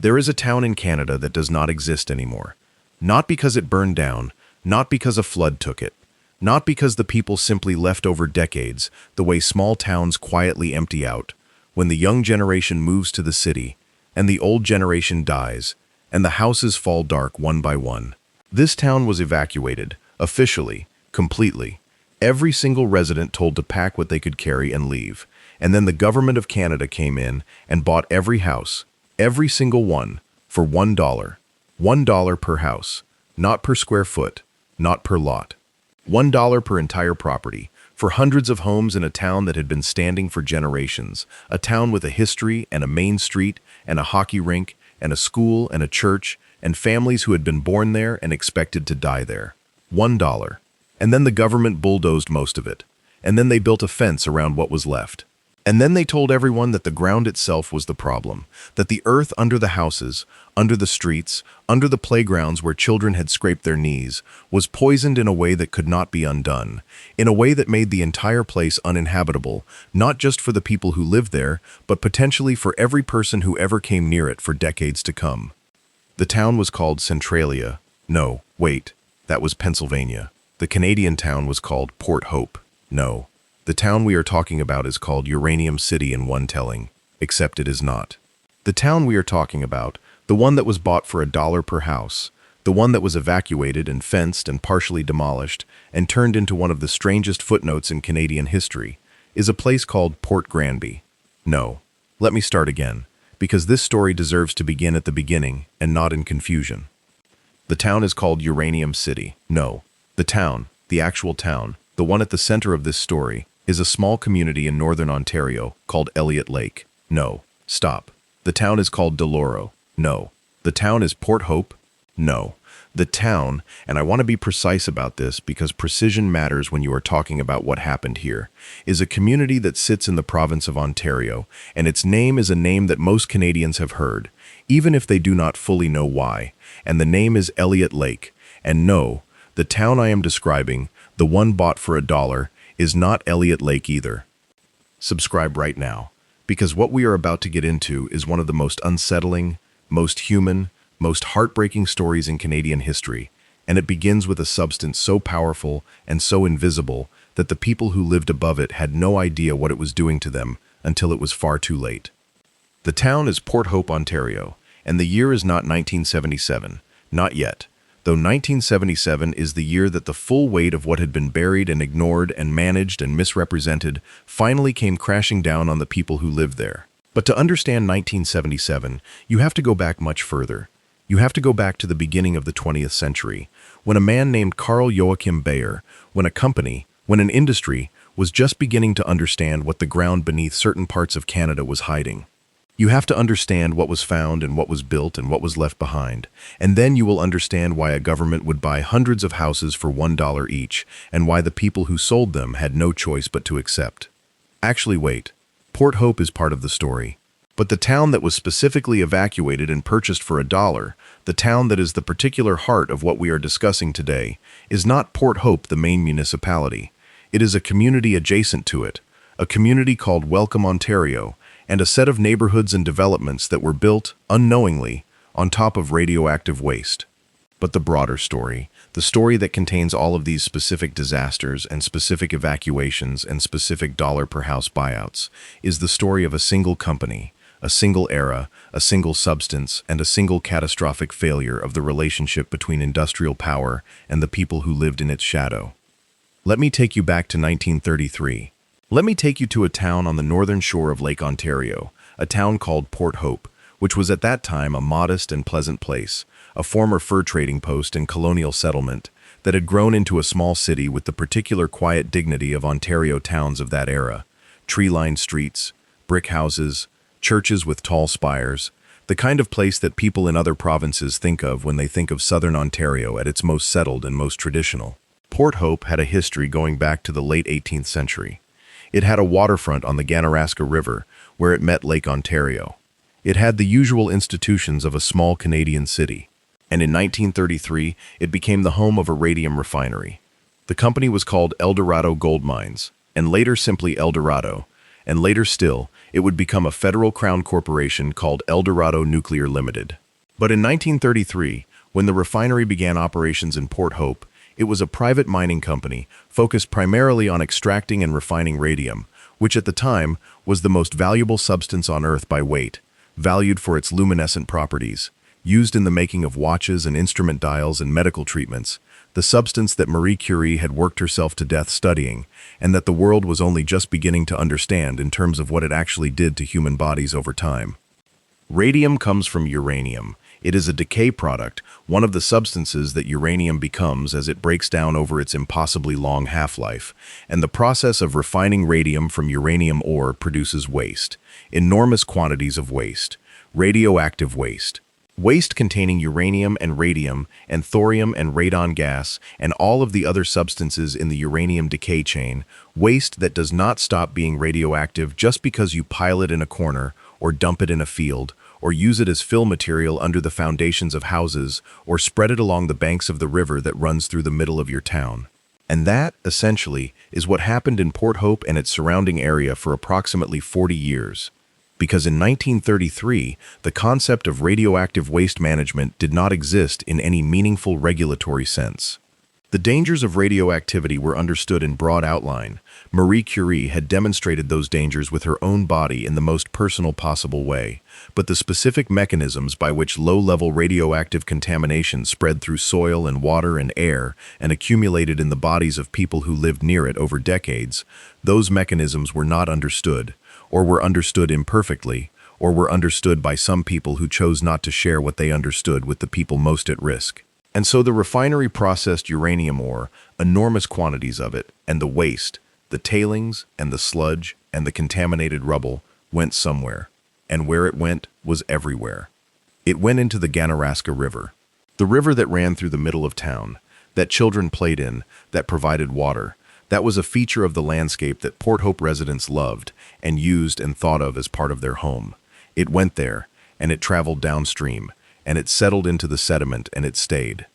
There is a town in Canada that does not exist anymore. Not because it burned down, not because a flood took it, not because the people simply left over decades, the way small towns quietly empty out, when the young generation moves to the city, and the old generation dies, and the houses fall dark one by one. This town was evacuated, officially, completely. Every single resident told to pack what they could carry and leave. And then the government of Canada came in and bought every house, every single one, for $1. $1 per house, not per square foot, not per lot. $1 per entire property, for hundreds of homes in a town that had been standing for generations, a town with a history and a main street and a hockey rink and a school and a church and families who had been born there and expected to die there. $1. And then the government bulldozed most of it. And then they built a fence around what was left. And then they told everyone that the ground itself was the problem, that the earth under the houses, under the streets, under the playgrounds where children had scraped their knees, was poisoned in a way that could not be undone, in a way that made the entire place uninhabitable, not just for the people who lived there, but potentially for every person who ever came near it for decades to come. The town was called Centralia. No, wait, that was Pennsylvania. The Canadian town was called Port Hope. No. The town we are talking about is called Uranium City in one telling, except it is not. The town we are talking about, the one that was bought for $1 per house, the one that was evacuated and fenced and partially demolished and turned into one of the strangest footnotes in Canadian history, is a place called Port Granby. No, let me start again, because this story deserves to begin at the beginning and not in confusion. The town is called Uranium City. No, the town, the actual town, the one at the center of this story, is a small community in northern Ontario called Elliott Lake. No, stop. The town is called Deloro. No. The town is Port Hope. No. The town, and I want to be precise about this because precision matters when you are talking about what happened here, is a community that sits in the province of Ontario, and its name is a name that most Canadians have heard, even if they do not fully know why, and the name is Elliott Lake. And no, the town I am describing, the one bought for $1, is not Elliott Lake either. Subscribe right now, because what we are about to get into is one of the most unsettling, most human, most heartbreaking stories in Canadian history, and it begins with a substance so powerful and so invisible that the people who lived above it had no idea what it was doing to them until it was far too late. The town is Port Hope, Ontario, and the year is not 1977, not yet. Though 1977 is the year that the full weight of what had been buried and ignored and managed and misrepresented finally came crashing down on the people who lived there. But to understand 1977, you have to go back much further. You have to go back to the beginning of the 20th century, when a man named Carl Joachim Bayer, when a company, when an industry, was just beginning to understand what the ground beneath certain parts of Canada was hiding. You have to understand what was found and what was built and what was left behind, and then you will understand why a government would buy hundreds of houses for $1 each, and why the people who sold them had no choice but to accept. Actually, wait. Port Hope is part of the story. But the town that was specifically evacuated and purchased for $1, the town that is the particular heart of what we are discussing today, is not Port Hope, the main municipality. It is a community adjacent to it, a community called Welcome, Ontario, and a set of neighborhoods and developments that were built, unknowingly, on top of radioactive waste. But the broader story, the story that contains all of these specific disasters and specific evacuations and specific dollar per house buyouts, is the story of a single company, a single era, a single substance, and a single catastrophic failure of the relationship between industrial power and the people who lived in its shadow. Let me take you back to 1933. Let me take you to a town on the northern shore of Lake Ontario, a town called Port Hope, which was at that time a modest and pleasant place, a former fur trading post and colonial settlement that had grown into a small city with the particular quiet dignity of Ontario towns of that era. Tree-lined streets, brick houses, churches with tall spires, the kind of place that people in other provinces think of when they think of southern Ontario at its most settled and most traditional. Port Hope had a history going back to the late 18th century. It had a waterfront on the Ganaraska River, where it met Lake Ontario. It had the usual institutions of a small Canadian city. And in 1933, it became the home of a radium refinery. The company was called Eldorado Gold Mines, and later simply Eldorado, and later still, it would become a federal crown corporation called El Dorado Nuclear Limited. But in 1933, when the refinery began operations in Port Hope, it was a private mining company focused primarily on extracting and refining radium, which at the time was the most valuable substance on Earth by weight, valued for its luminescent properties, used in the making of watches and instrument dials and medical treatments, the substance that Marie Curie had worked herself to death studying, and that the world was only just beginning to understand in terms of what it actually did to human bodies over time. Radium comes from uranium. It is a decay product, one of the substances that uranium becomes as it breaks down over its impossibly long half-life, and the process of refining radium from uranium ore produces waste, enormous quantities of waste, radioactive waste. Waste containing uranium and radium and thorium and radon gas and all of the other substances in the uranium decay chain, waste that does not stop being radioactive just because you pile it in a corner or dump it in a field or use it as fill material under the foundations of houses or spread it along the banks of the river that runs through the middle of your town. And that, essentially, is what happened in Port Hope and its surrounding area for approximately 40 years. Because in 1933, the concept of radioactive waste management did not exist in any meaningful regulatory sense. The dangers of radioactivity were understood in broad outline. Marie Curie had demonstrated those dangers with her own body in the most personal possible way, but the specific mechanisms by which low-level radioactive contamination spread through soil and water and air and accumulated in the bodies of people who lived near it over decades, those mechanisms were not understood, or were understood imperfectly, or were understood by some people who chose not to share what they understood with the people most at risk. And so the refinery processed uranium ore, enormous quantities of it, and the waste, the tailings and the sludge and the contaminated rubble went somewhere. And where it went was everywhere. It went into the Ganaraska River, the river that ran through the middle of town, that children played in, that provided water. That was a feature of the landscape that Port Hope residents loved and used and thought of as part of their home. It went there, and it traveled downstream, and it settled into the sediment and it stayed.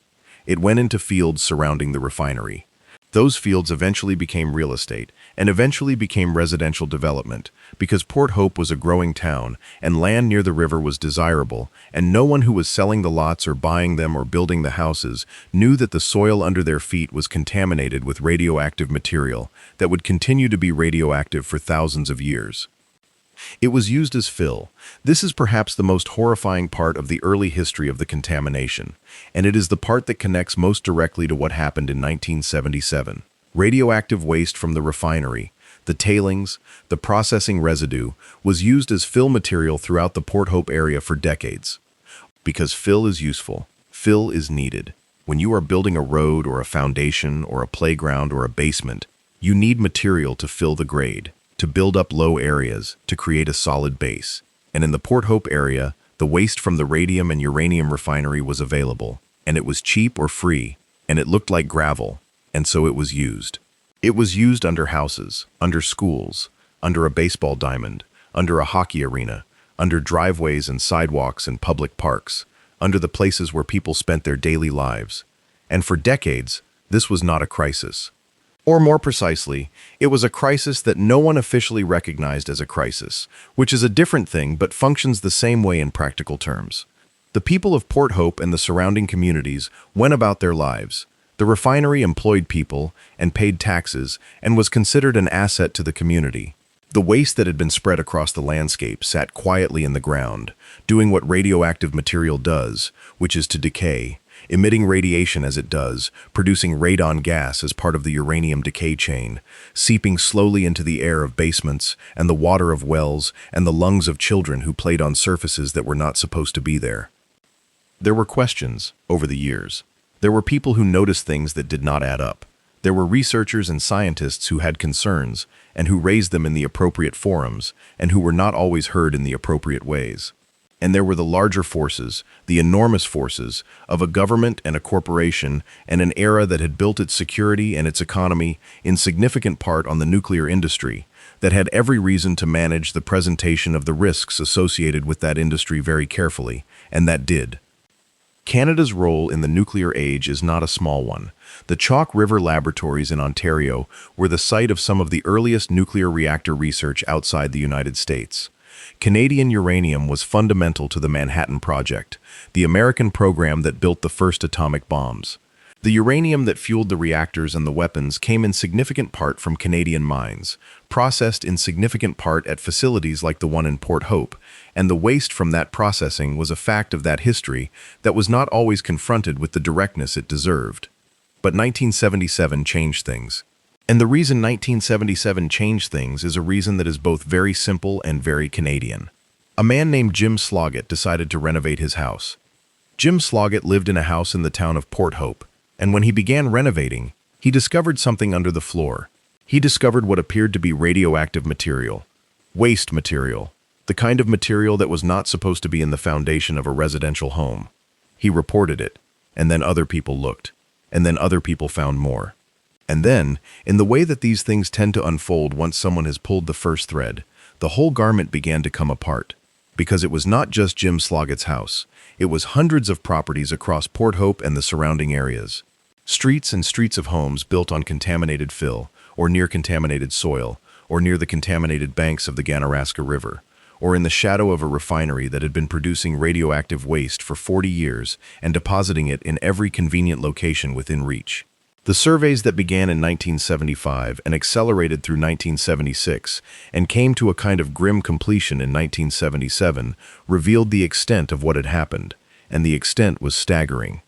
It went into fields surrounding the refinery. Those fields eventually became real estate and eventually became residential development because Port Hope was a growing town and land near the river was desirable, and no one who was selling the lots or buying them or building the houses knew that the soil under their feet was contaminated with radioactive material that would continue to be radioactive for thousands of years. It was used as fill. This is perhaps the most horrifying part of the early history of the contamination, and it is the part that connects most directly to what happened in 1977. Radioactive waste from the refinery, the tailings, the processing residue, was used as fill material throughout the Port Hope area for decades. Because fill is useful, fill is needed. When you are building a road or a foundation or a playground or a basement, you need material to fill the grade, to build up low areas, to create a solid base. And in the Port Hope area, the waste from the radium and uranium refinery was available, and it was cheap or free, and it looked like gravel, and so it was used. It was used under houses, under schools, under a baseball diamond, under a hockey arena, under driveways and sidewalks and public parks, under the places where people spent their daily lives. And for decades, this was not a crisis. Or more precisely, it was a crisis that no one officially recognized as a crisis, which is a different thing but functions the same way in practical terms. The people of Port Hope and the surrounding communities went about their lives. The refinery employed people and paid taxes and was considered an asset to the community. The waste that had been spread across the landscape sat quietly in the ground, doing what radioactive material does, which is to decay, emitting radiation as it does, producing radon gas as part of the uranium decay chain, seeping slowly into the air of basements and the water of wells and the lungs of children who played on surfaces that were not supposed to be there. There were questions over the years. There were people who noticed things that did not add up. There were researchers and scientists who had concerns and who raised them in the appropriate forums and who were not always heard in the appropriate ways. And there were the larger forces, the enormous forces, of a government and a corporation and an era that had built its security and its economy in significant part on the nuclear industry, that had every reason to manage the presentation of the risks associated with that industry very carefully, and that did. Canada's role in the nuclear age is not a small one. The Chalk River Laboratories in Ontario were the site of some of the earliest nuclear reactor research outside the United States. Canadian uranium was fundamental to the Manhattan Project, the American program that built the first atomic bombs. The uranium that fueled the reactors and the weapons came in significant part from Canadian mines, processed in significant part at facilities like the one in Port Hope, and the waste from that processing was a fact of that history that was not always confronted with the directness it deserved. But 1977 changed things. And the reason 1977 changed things is a reason that is both very simple and very Canadian. A man named Jim Sloggett decided to renovate his house. Jim Sloggett lived in a house in the town of Port Hope, and when he began renovating, he discovered something under the floor. He discovered what appeared to be radioactive material, waste material, the kind of material that was not supposed to be in the foundation of a residential home. He reported it, and then other people looked, and then other people found more. And then, in the way that these things tend to unfold once someone has pulled the first thread, the whole garment began to come apart. Because it was not just Jim Sloggett's house, it was hundreds of properties across Port Hope and the surrounding areas. Streets and streets of homes built on contaminated fill, or near contaminated soil, or near the contaminated banks of the Ganaraska River, or in the shadow of a refinery that had been producing radioactive waste for 40 years and depositing it in every convenient location within reach. The surveys that began in 1975 and accelerated through 1976 and came to a kind of grim completion in 1977 revealed the extent of what had happened, and the extent was staggering.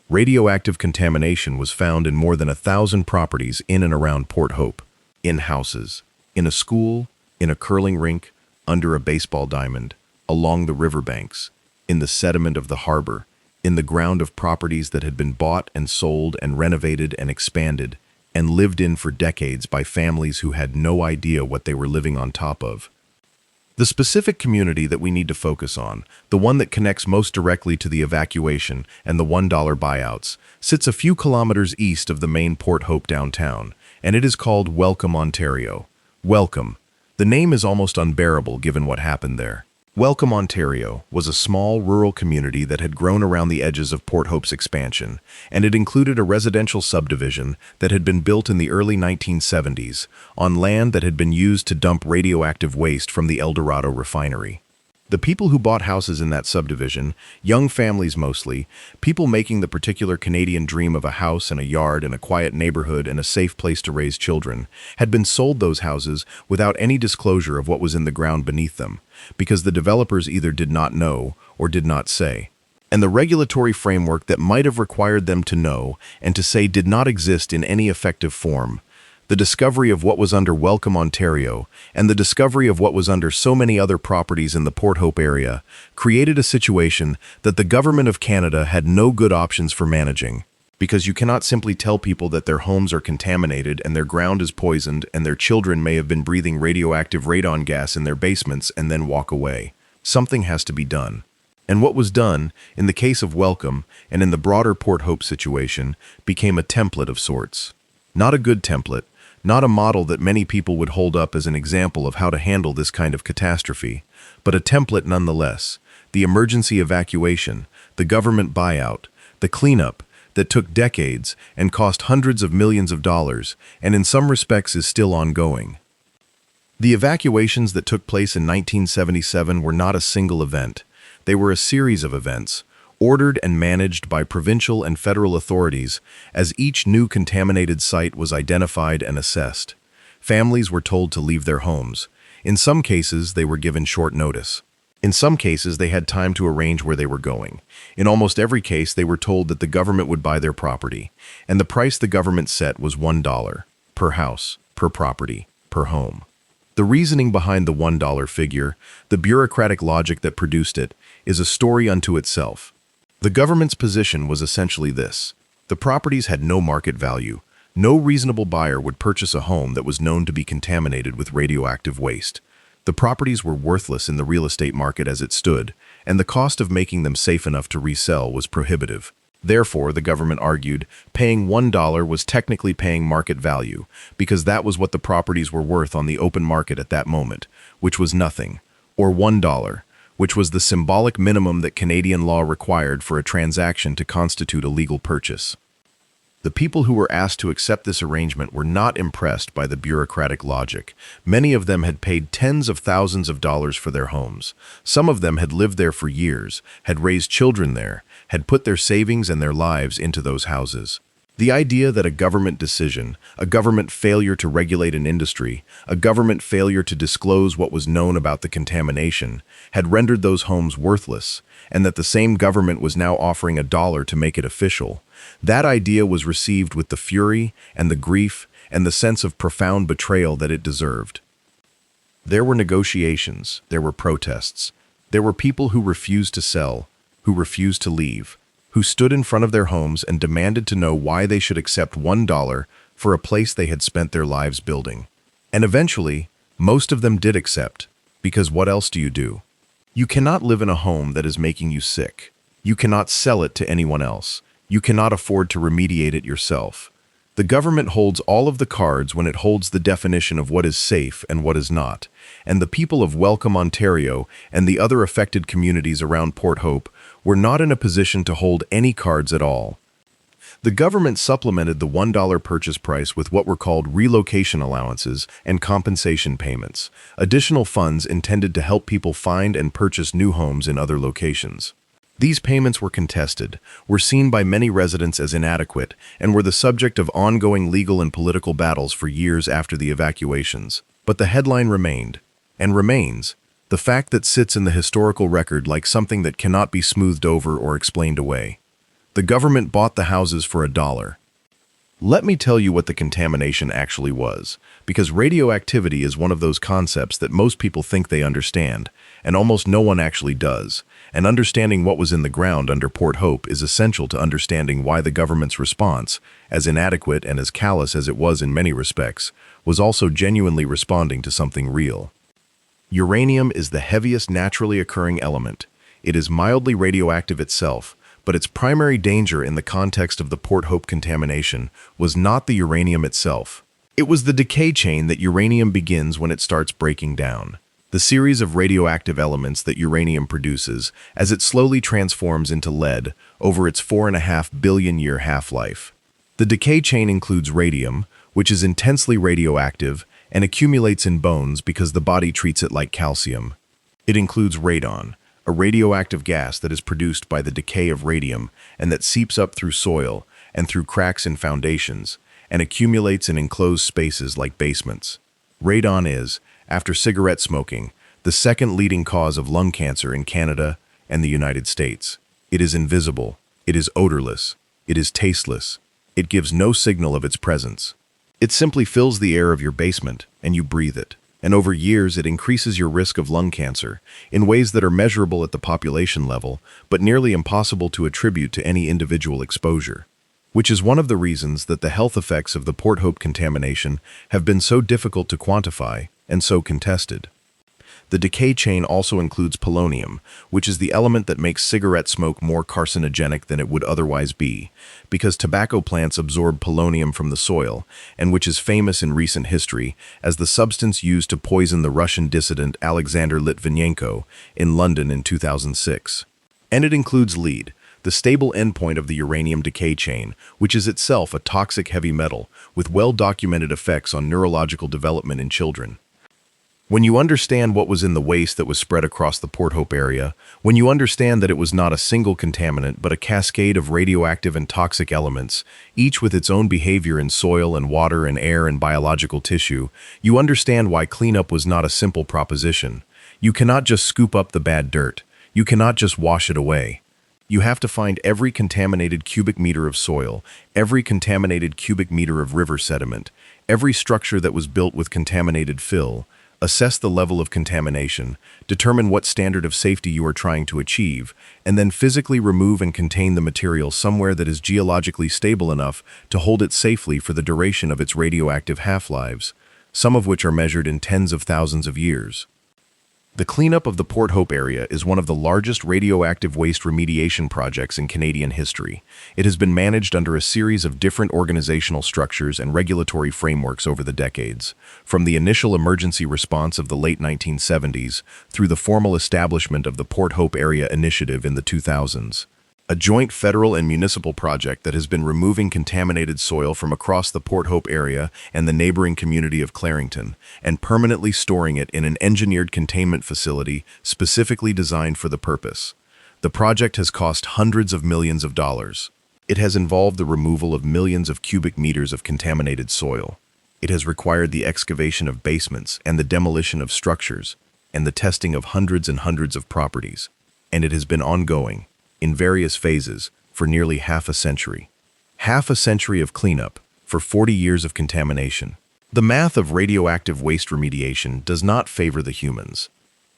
Radioactive contamination was found in more than 1,000 properties in and around Port Hope, in houses, in a school, in a curling rink, under a baseball diamond, along the riverbanks, in the sediment of the harbor, in the ground of properties that had been bought and sold and renovated and expanded and lived in for decades by families who had no idea what they were living on top of. The specific community that we need to focus on, the one that connects most directly to the evacuation and the $1 buyouts, sits a few kilometers east of the main Port Hope downtown, and it is called Welcome, Ontario. Welcome. The name is almost unbearable given what happened there. Welcome, Ontario was a small rural community that had grown around the edges of Port Hope's expansion, and it included a residential subdivision that had been built in the early 1970s on land that had been used to dump radioactive waste from the El Dorado refinery. The people who bought houses in that subdivision, young families mostly, people making the particular Canadian dream of a house and a yard and a quiet neighborhood and a safe place to raise children, had been sold those houses without any disclosure of what was in the ground beneath them, because the developers either did not know or did not say. And the regulatory framework that might have required them to know and to say did not exist in any effective form. The discovery of what was under Welcome, Ontario, and the discovery of what was under so many other properties in the Port Hope area created a situation that the Government of Canada had no good options for managing, because you cannot simply tell people that their homes are contaminated and their ground is poisoned and their children may have been breathing radioactive radon gas in their basements and then walk away. Something has to be done. And what was done, in the case of Welcome and in the broader Port Hope situation, became a template of sorts. Not a good template, not a model that many people would hold up as an example of how to handle this kind of catastrophe, but a template nonetheless. The emergency evacuation, the government buyout, the cleanup that took decades and cost hundreds of millions of dollars, and in some respects is still ongoing. The evacuations that took place in 1977 were not a single event. They were a series of events, ordered and managed by provincial and federal authorities as each new contaminated site was identified and assessed. Families were told to leave their homes. In some cases, they were given short notice. In some cases, they had time to arrange where they were going. In almost every case, they were told that the government would buy their property, and the price the government set was $1 per house, per property, per home. The reasoning behind the $1 figure, the bureaucratic logic that produced it, is a story unto itself. The government's position was essentially this: the properties had no market value. No reasonable buyer would purchase a home that was known to be contaminated with radioactive waste. The properties were worthless in the real estate market as it stood, and the cost of making them safe enough to resell was prohibitive. Therefore, the government argued, paying $1 was technically paying market value, because that was what the properties were worth on the open market at that moment, which was nothing, or $1, which was the symbolic minimum that Canadian law required for a transaction to constitute a legal purchase. The people who were asked to accept this arrangement were not impressed by the bureaucratic logic. Many of them had paid tens of thousands of dollars for their homes. Some of them had lived there for years, had raised children there, had put their savings and their lives into those houses. The idea that a government decision, a government failure to regulate an industry, a government failure to disclose what was known about the contamination, had rendered those homes worthless, and that the same government was now offering $1 to make it official, that idea was received with the fury and the grief and the sense of profound betrayal that it deserved. There were negotiations, there were protests, there were people who refused to sell, who refused to leave, who stood in front of their homes and demanded to know why they should accept $1 for a place they had spent their lives building. And eventually, most of them did accept, because what else do you do? You cannot live in a home that is making you sick. You cannot sell it to anyone else. You cannot afford to remediate it yourself. The government holds all of the cards when it holds the definition of what is safe and what is not, and the people of Welcome, Ontario, and the other affected communities around Port Hope were not in a position to hold any cards at all. The government supplemented the $1 purchase price with what were called relocation allowances and compensation payments, additional funds intended to help people find and purchase new homes in other locations. These payments were contested, were seen by many residents as inadequate, and were the subject of ongoing legal and political battles for years after the evacuations. But the headline remained, and remains, the fact that sits in the historical record like something that cannot be smoothed over or explained away. The government bought the houses for $1. Let me tell you what the contamination actually was, because radioactivity is one of those concepts that most people think they understand, and almost no one actually does. And understanding what was in the ground under Port Hope is essential to understanding why the government's response, as inadequate and as callous as it was in many respects, was also genuinely responding to something real. Uranium is the heaviest naturally occurring element. It is mildly radioactive itself, but its primary danger in the context of the Port Hope contamination was not the uranium itself. It was the decay chain that uranium begins when it starts breaking down. The series of radioactive elements that uranium produces as it slowly transforms into lead over its 4.5 billion-year half-life. The decay chain includes radium, which is intensely radioactive and accumulates in bones because the body treats it like calcium. It includes radon, a radioactive gas that is produced by the decay of radium and that seeps up through soil and through cracks in foundations and accumulates in enclosed spaces like basements. Radon is, after cigarette smoking, the second leading cause of lung cancer in Canada and the United States. It is invisible, it is odorless, it is tasteless, it gives no signal of its presence. It simply fills the air of your basement, and you breathe it. And over years, it increases your risk of lung cancer in ways that are measurable at the population level, but nearly impossible to attribute to any individual exposure. Which is one of the reasons that the health effects of the Port Hope contamination have been so difficult to quantify and so contested. The decay chain also includes polonium, which is the element that makes cigarette smoke more carcinogenic than it would otherwise be, because tobacco plants absorb polonium from the soil, and which is famous in recent history as the substance used to poison the Russian dissident Alexander Litvinenko in London in 2006. And it includes lead, the stable endpoint of the uranium decay chain, which is itself a toxic heavy metal with well-documented effects on neurological development in children. When you understand what was in the waste that was spread across the Port Hope area, when you understand that it was not a single contaminant but a cascade of radioactive and toxic elements, each with its own behavior in soil and water and air and biological tissue, you understand why cleanup was not a simple proposition. You cannot just scoop up the bad dirt. You cannot just wash it away. You have to find every contaminated cubic meter of soil, every contaminated cubic meter of river sediment, every structure that was built with contaminated fill, assess the level of contamination, determine what standard of safety you are trying to achieve, and then physically remove and contain the material somewhere that is geologically stable enough to hold it safely for the duration of its radioactive half-lives, some of which are measured in tens of thousands of years. The cleanup of the Port Hope area is one of the largest radioactive waste remediation projects in Canadian history. It has been managed under a series of different organizational structures and regulatory frameworks over the decades, from the initial emergency response of the late 1970s through the formal establishment of the Port Hope Area Initiative in the 2000s. A joint federal and municipal project that has been removing contaminated soil from across the Port Hope area and the neighboring community of Clarington, and permanently storing it in an engineered containment facility specifically designed for the purpose. The project has cost hundreds of millions of dollars. It has involved the removal of millions of cubic meters of contaminated soil. It has required the excavation of basements and the demolition of structures, and the testing of hundreds and hundreds of properties. And it has been ongoing, in various phases, for nearly half a century. Half a century of cleanup for 40 years of contamination. The math of radioactive waste remediation does not favor the humans.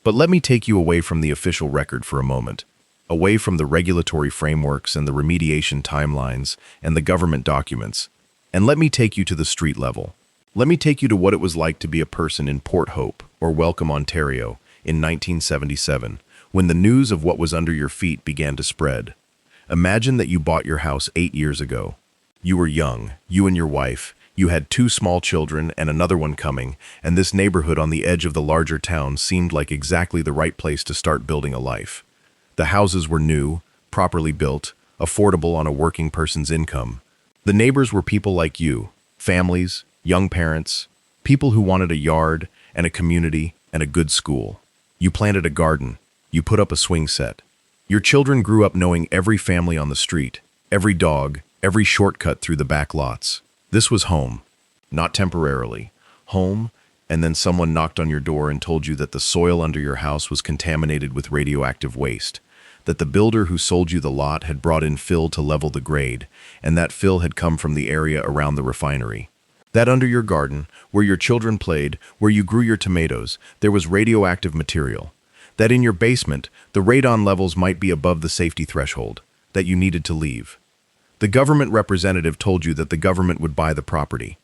But let me take you away from the official record for a moment, away from the regulatory frameworks and the remediation timelines and the government documents, and let me take you to the street level. Let me take you to what it was like to be a person in Port Hope or Welcome, Ontario, in 1977, when the news of what was under your feet began to spread. Imagine that you bought your house 8 years ago. You were young, you and your wife, you had 2 small children and another one coming, and this neighborhood on the edge of the larger town seemed like exactly the right place to start building a life. The houses were new, properly built, affordable on a working person's income. The neighbors were people like you, families, young parents, people who wanted a yard and a community and a good school. You planted a garden. You put up a swing set. Your children grew up knowing every family on the street, every dog, every shortcut through the back lots. This was home, not temporarily. Home, and then someone knocked on your door and told you that the soil under your house was contaminated with radioactive waste, that the builder who sold you the lot had brought in fill to level the grade, and that fill had come from the area around the refinery. That under your garden, where your children played, where you grew your tomatoes, there was radioactive material. That in your basement, the radon levels might be above the safety threshold, that you needed to leave. The government representative told you that the government would buy the property.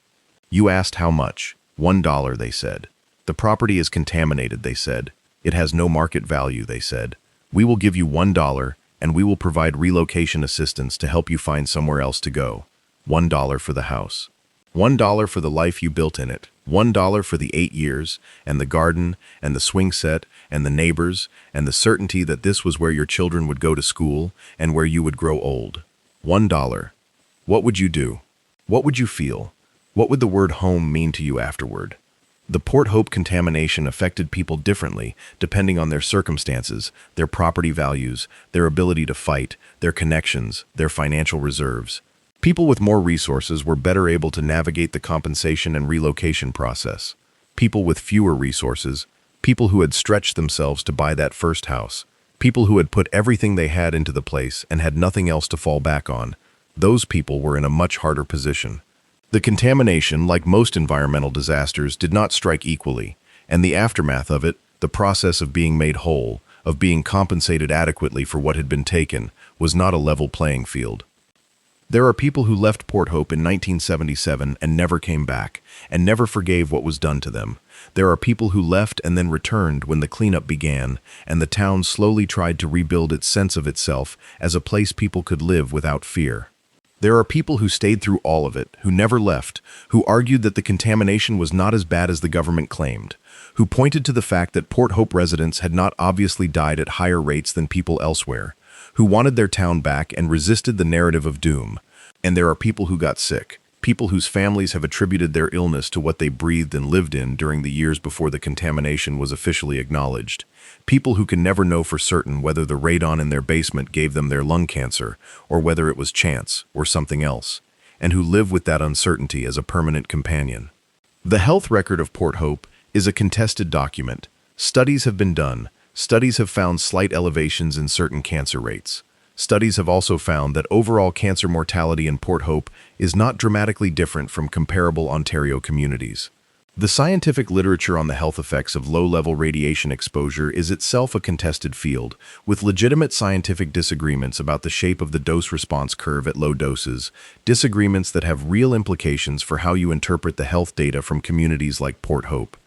You asked how much. $1, they said. The property is contaminated, they said. It has no market value, they said. We will give you $1, and we will provide relocation assistance to help you find somewhere else to go. $1 for the house. $1 for the life you built in it. $1 for the 8 years, and the garden, and the swing set, and the neighbors, and the certainty that this was where your children would go to school, and where you would grow old. $1. What would you do? What would you feel? What would the word home mean to you afterward? The Port Hope contamination affected people differently, depending on their circumstances, their property values, their ability to fight, their connections, their financial reserves. People with more resources were better able to navigate the compensation and relocation process. People with fewer resources, people who had stretched themselves to buy that first house, people who had put everything they had into the place and had nothing else to fall back on, those people were in a much harder position. The contamination, like most environmental disasters, did not strike equally, and the aftermath of it, the process of being made whole, of being compensated adequately for what had been taken, was not a level playing field. There are people who left Port Hope in 1977 and never came back, and never forgave what was done to them. There are people who left and then returned when the cleanup began, and the town slowly tried to rebuild its sense of itself as a place people could live without fear. There are people who stayed through all of it, who never left, who argued that the contamination was not as bad as the government claimed, who pointed to the fact that Port Hope residents had not obviously died at higher rates than people elsewhere, who wanted their town back and resisted the narrative of doom. And there are people who got sick, people whose families have attributed their illness to what they breathed and lived in during the years before the contamination was officially acknowledged. People who can never know for certain whether the radon in their basement gave them their lung cancer, or whether it was chance, or something else, and who live with that uncertainty as a permanent companion. The health record of Port Hope is a contested document. Studies have been done. Studies have found slight elevations in certain cancer rates. Studies have also found that overall cancer mortality in Port Hope is not dramatically different from comparable Ontario communities. The scientific literature on the health effects of low-level radiation exposure is itself a contested field, with legitimate scientific disagreements about the shape of the dose-response curve at low doses, disagreements that have real implications for how you interpret the health data from communities like Port Hope.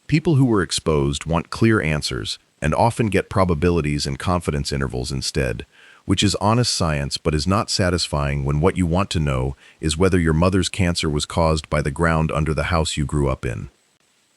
People who were exposed want clear answers and often get probabilities and confidence intervals instead, which is honest science but is not satisfying when what you want to know is whether your mother's cancer was caused by the ground under the house you grew up in.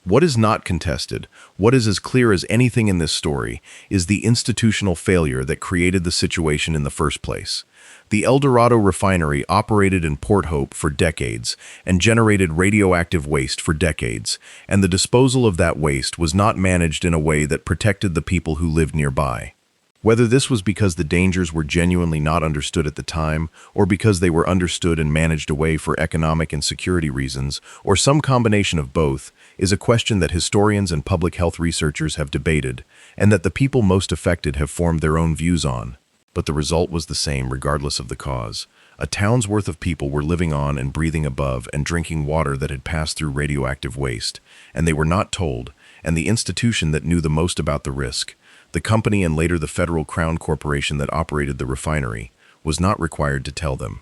What is not contested, what is as clear as anything in this story, is the institutional failure that created the situation in the first place. The El Dorado refinery operated in Port Hope for decades and generated radioactive waste for decades, and the disposal of that waste was not managed in a way that protected the people who lived nearby. Whether this was because the dangers were genuinely not understood at the time, or because they were understood and managed away for economic and security reasons, or some combination of both, is a question that historians and public health researchers have debated, and that the people most affected have formed their own views on. But the result was the same regardless of the cause. A town's worth of people were living on and breathing above and drinking water that had passed through radioactive waste, and they were not told, and the institution that knew the most about the risk, the company and later the Federal Crown Corporation that operated the refinery, was not required to tell them.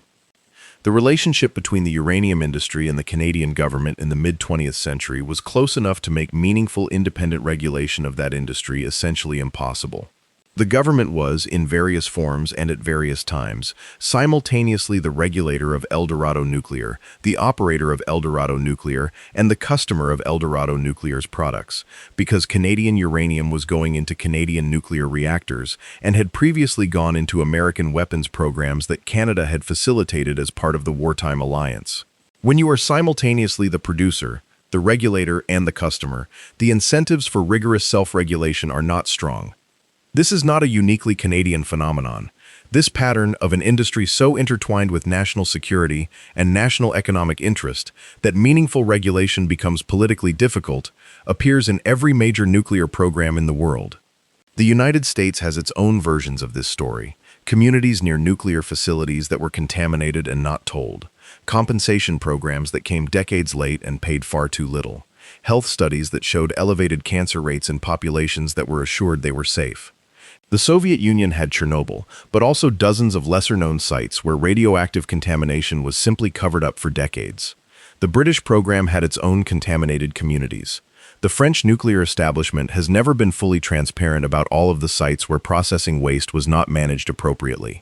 The relationship between the uranium industry and the Canadian government in the mid-20th century was close enough to make meaningful independent regulation of that industry essentially impossible. The government was, in various forms and at various times, simultaneously the regulator of El Dorado Nuclear, the operator of El Dorado Nuclear, and the customer of El Dorado Nuclear's products, because Canadian uranium was going into Canadian nuclear reactors and had previously gone into American weapons programs that Canada had facilitated as part of the wartime alliance. When you are simultaneously the producer, the regulator, and the customer, the incentives for rigorous self-regulation are not strong. This is not a uniquely Canadian phenomenon. This pattern of an industry so intertwined with national security and national economic interest that meaningful regulation becomes politically difficult appears in every major nuclear program in the world. The United States has its own versions of this story: communities near nuclear facilities that were contaminated and not told, compensation programs that came decades late and paid far too little, health studies that showed elevated cancer rates in populations that were assured they were safe. The Soviet Union had Chernobyl, but also dozens of lesser-known sites where radioactive contamination was simply covered up for decades. The British program had its own contaminated communities. The French nuclear establishment has never been fully transparent about all of the sites where processing waste was not managed appropriately.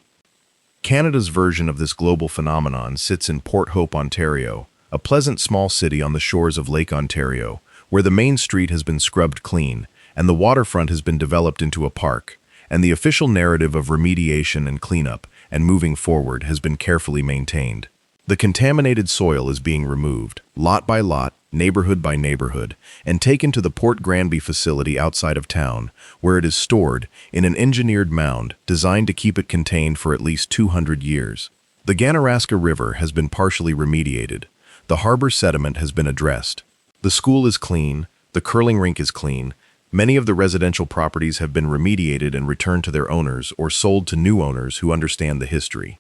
Canada's version of this global phenomenon sits in Port Hope, Ontario, a pleasant small city on the shores of Lake Ontario, where the main street has been scrubbed clean, and the waterfront has been developed into a park, and the official narrative of remediation and cleanup and moving forward has been carefully maintained. The contaminated soil is being removed, lot by lot, neighborhood by neighborhood, and taken to the Port Granby facility outside of town, where it is stored in an engineered mound designed to keep it contained for at least 200 years. The Ganaraska River has been partially remediated. The harbor sediment has been addressed. The school is clean, the curling rink is clean. Many of the residential properties have been remediated and returned to their owners or sold to new owners who understand the history.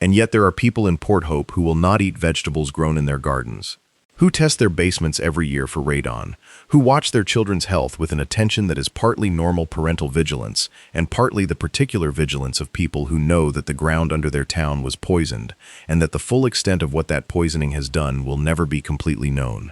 And yet there are people in Port Hope who will not eat vegetables grown in their gardens, who test their basements every year for radon, who watch their children's health with an attention that is partly normal parental vigilance and partly the particular vigilance of people who know that the ground under their town was poisoned and that the full extent of what that poisoning has done will never be completely known.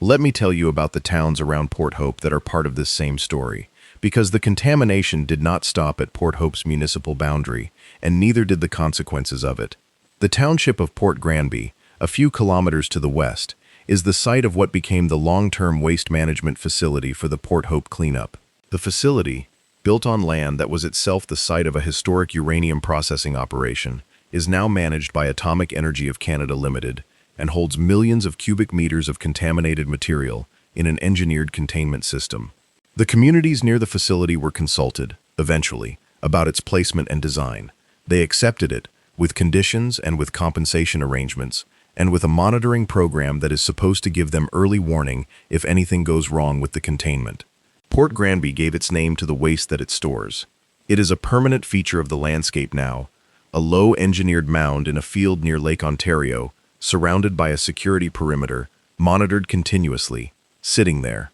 Let me tell you about the towns around Port Hope that are part of this same story, because the contamination did not stop at Port Hope's municipal boundary, and neither did the consequences of it. The township of Port Granby, a few kilometers to the west, is the site of what became the long-term waste management facility for the Port Hope cleanup. The facility, built on land that was itself the site of a historic uranium processing operation, is now managed by Atomic Energy of Canada Limited, and holds millions of cubic meters of contaminated material in an engineered containment system. The communities near the facility were consulted, eventually, about its placement and design. They accepted it, with conditions and with compensation arrangements, and with a monitoring program that is supposed to give them early warning if anything goes wrong with the containment. Port Granby gave its name to the waste that it stores. It is a permanent feature of the landscape now, a low engineered mound in a field near Lake Ontario, surrounded by a security perimeter, monitored continuously, sitting there.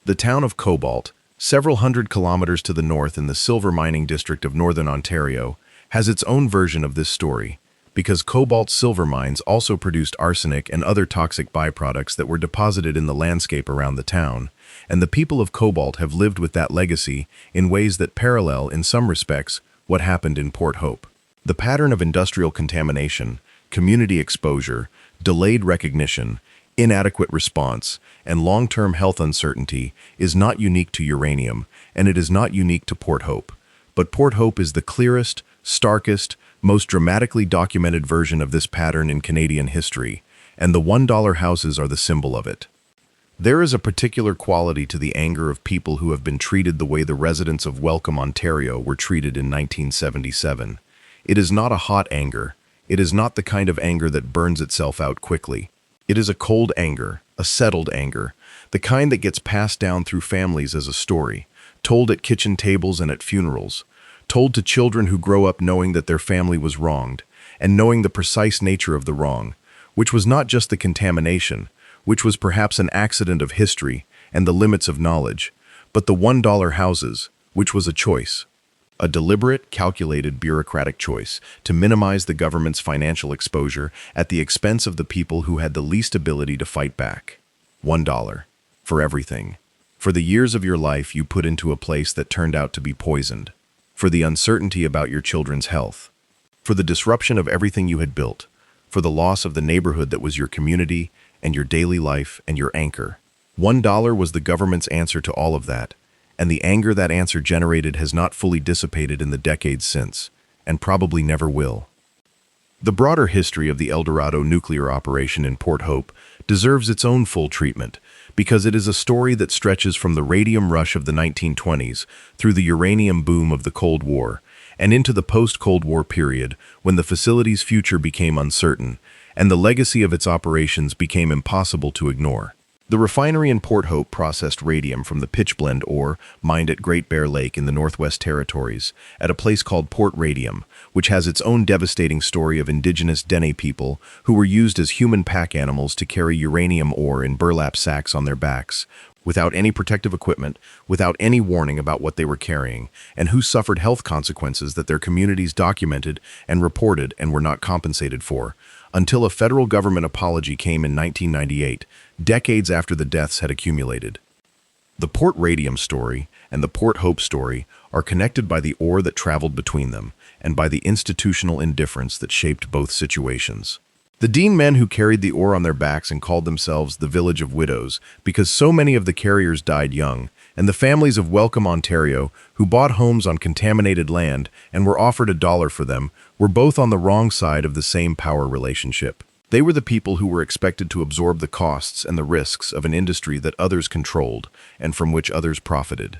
The town of Cobalt, several hundred kilometers to the north in the silver mining district of northern Ontario, has its own version of this story, because cobalt silver mines also produced arsenic and other toxic byproducts that were deposited in the landscape around the town, and the people of Cobalt have lived with that legacy in ways that parallel, in some respects, what happened in Port Hope. The pattern of industrial contamination, community exposure, delayed recognition, inadequate response, and long-term health uncertainty is not unique to uranium, and it is not unique to Port Hope. But Port Hope is the clearest, starkest, most dramatically documented version of this pattern in Canadian history, and the $1 houses are the symbol of it. There is a particular quality to the anger of people who have been treated the way the residents of Welcome, Ontario were treated in 1977. It is not a hot anger. It is not the kind of anger that burns itself out quickly. It is a cold anger, a settled anger, the kind that gets passed down through families as a story, told at kitchen tables and at funerals, told to children who grow up knowing that their family was wronged, and knowing the precise nature of the wrong, which was not just the contamination, which was perhaps an accident of history and the limits of knowledge, but the $1 houses, which was a choice. A deliberate, calculated, bureaucratic choice to minimize the government's financial exposure at the expense of the people who had the least ability to fight back. $1. For everything. For the years of your life you put into a place that turned out to be poisoned. For the uncertainty about your children's health. For the disruption of everything you had built. For the loss of the neighborhood that was your community and your daily life and your anchor. $1 was the government's answer to all of that. And the anger that answer generated has not fully dissipated in the decades since, and probably never will. The broader history of the El Dorado nuclear operation in Port Hope deserves its own full treatment, because it is a story that stretches from the radium rush of the 1920s through the uranium boom of the Cold War, and into the post-Cold War period when the facility's future became uncertain, and the legacy of its operations became impossible to ignore. The refinery in Port Hope processed radium from the pitchblende ore mined at Great Bear Lake in the Northwest Territories at a place called Port Radium, which has its own devastating story of indigenous Dene people who were used as human pack animals to carry uranium ore in burlap sacks on their backs, without any protective equipment, without any warning about what they were carrying, and who suffered health consequences that their communities documented and reported and were not compensated for, until a federal government apology came in 1998, decades after the deaths had accumulated. The Port Radium story and the Port Hope story are connected by the ore that traveled between them and by the institutional indifference that shaped both situations. The Dean men who carried the ore on their backs and called themselves the Village of Widows because so many of the carriers died young, and the families of Welcome, Ontario, who bought homes on contaminated land and were offered $1 for them, were both on the wrong side of the same power relationship. They were the people who were expected to absorb the costs and the risks of an industry that others controlled and from which others profited.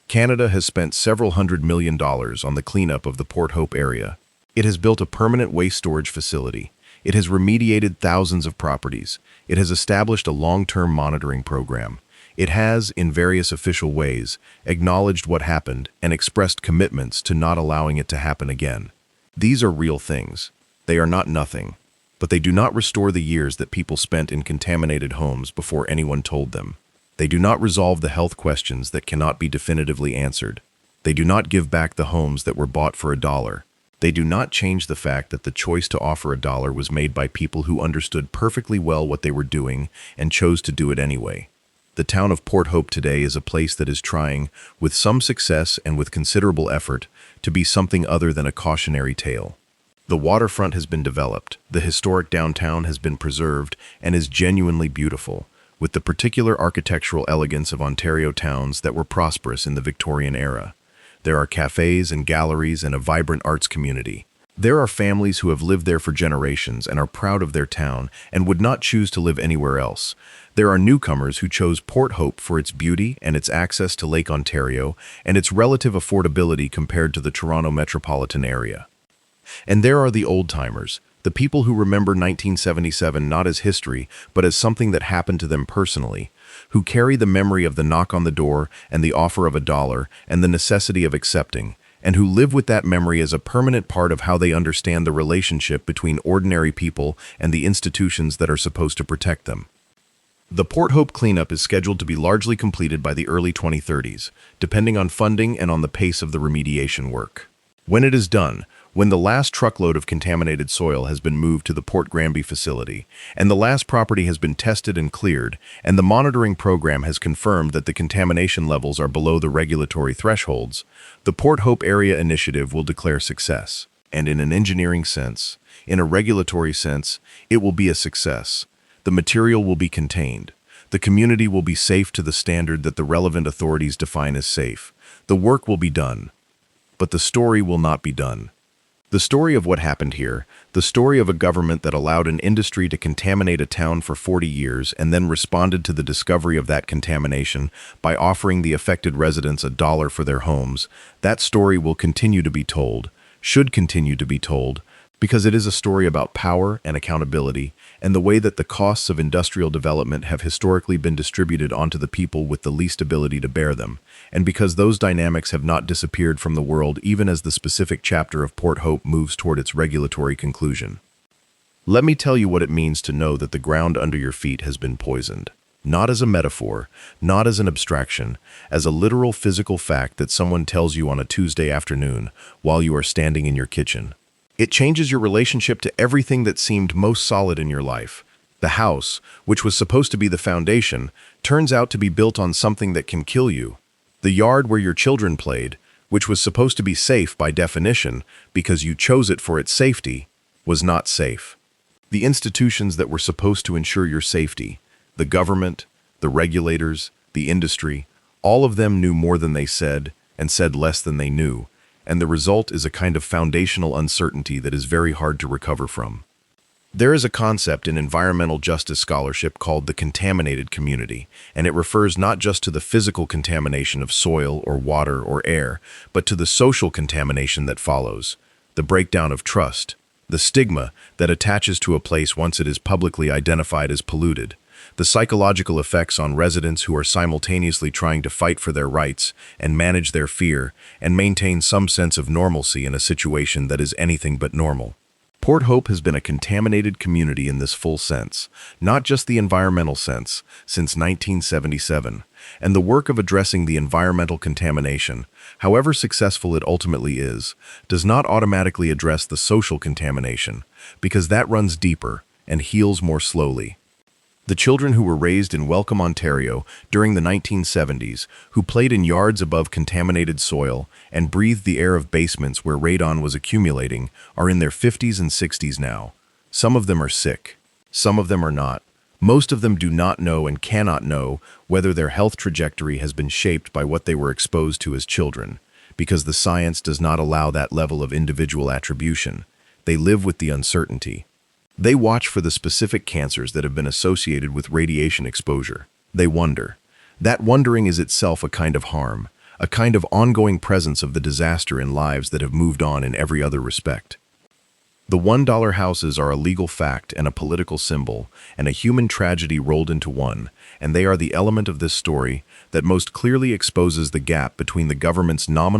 Canada has spent several $100 million on the cleanup of the Port Hope area. It has built a permanent waste storage facility. It has remediated thousands of properties. It has established a long-term monitoring program. It has, in various official ways, acknowledged what happened and expressed commitments to not allowing it to happen again. These are real things. They are not nothing. But they do not restore the years that people spent in contaminated homes before anyone told them. They do not resolve the health questions that cannot be definitively answered. They do not give back the homes that were bought for $1. They do not change the fact that the choice to offer $1 was made by people who understood perfectly well what they were doing and chose to do it anyway. The town of Port Hope today is a place that is trying, with some success and with considerable effort, to be something other than a cautionary tale. The waterfront has been developed, the historic downtown has been preserved, and is genuinely beautiful, with the particular architectural elegance of Ontario towns that were prosperous in the Victorian era. There are cafes and galleries and a vibrant arts community. There are families who have lived there for generations and are proud of their town and would not choose to live anywhere else. There are newcomers who chose Port Hope for its beauty and its access to Lake Ontario and its relative affordability compared to the Toronto metropolitan area. And there are the old-timers, the people who remember 1977 not as history, but as something that happened to them personally, who carry the memory of the knock on the door and the offer of $1 and the necessity of accepting, and who live with that memory as a permanent part of how they understand the relationship between ordinary people and the institutions that are supposed to protect them. The Port Hope cleanup is scheduled to be largely completed by the early 2030s, depending on funding and on the pace of the remediation work. When it is done, when the last truckload of contaminated soil has been moved to the Port Granby facility, and the last property has been tested and cleared, and the monitoring program has confirmed that the contamination levels are below the regulatory thresholds, the Port Hope Area Initiative will declare success. And in an engineering sense, in a regulatory sense, it will be a success. The material will be contained. The community will be safe to the standard that the relevant authorities define as safe. The work will be done. But the story will not be done. The story of what happened here, the story of a government that allowed an industry to contaminate a town for 40 years and then responded to the discovery of that contamination by offering the affected residents $1 for their homes, that story will continue to be told, should continue to be told, because it is a story about power and accountability and the way that the costs of industrial development have historically been distributed onto the people with the least ability to bear them, and because those dynamics have not disappeared from the world even as the specific chapter of Port Hope moves toward its regulatory conclusion. Let me tell you what it means to know that the ground under your feet has been poisoned. Not as a metaphor, not as an abstraction, as a literal physical fact that someone tells you on a Tuesday afternoon while you are standing in your kitchen. It changes your relationship to everything that seemed most solid in your life. The house, which was supposed to be the foundation, turns out to be built on something that can kill you. The yard where your children played, which was supposed to be safe by definition because you chose it for its safety, was not safe. The institutions that were supposed to ensure your safety, the government, the regulators, the industry, all of them knew more than they said and said less than they knew. And the result is a kind of foundational uncertainty that is very hard to recover from. There is a concept in environmental justice scholarship called the contaminated community, and it refers not just to the physical contamination of soil or water or air, but to the social contamination that follows, the breakdown of trust, the stigma that attaches to a place once it is publicly identified as polluted, the psychological effects on residents who are simultaneously trying to fight for their rights and manage their fear and maintain some sense of normalcy in a situation that is anything but normal. Port Hope has been a contaminated community in this full sense, not just the environmental sense, since 1977, and the work of addressing the environmental contamination, however successful it ultimately is, does not automatically address the social contamination, because that runs deeper and heals more slowly. The children who were raised in Welcome, Ontario during the 1970s, who played in yards above contaminated soil and breathed the air of basements where radon was accumulating, are in their 50s and 60s now. Some of them are sick. Some of them are not. Most of them do not know and cannot know whether their health trajectory has been shaped by what they were exposed to as children, because the science does not allow that level of individual attribution. They live with the uncertainty. They watch for the specific cancers that have been associated with radiation exposure. They wonder. That wondering is itself a kind of harm, a kind of ongoing presence of the disaster in lives that have moved on in every other respect. The $1 houses are a legal fact and a political symbol, and a human tragedy rolled into one, and they are the element of this story that most clearly exposes the gap between the government's nominal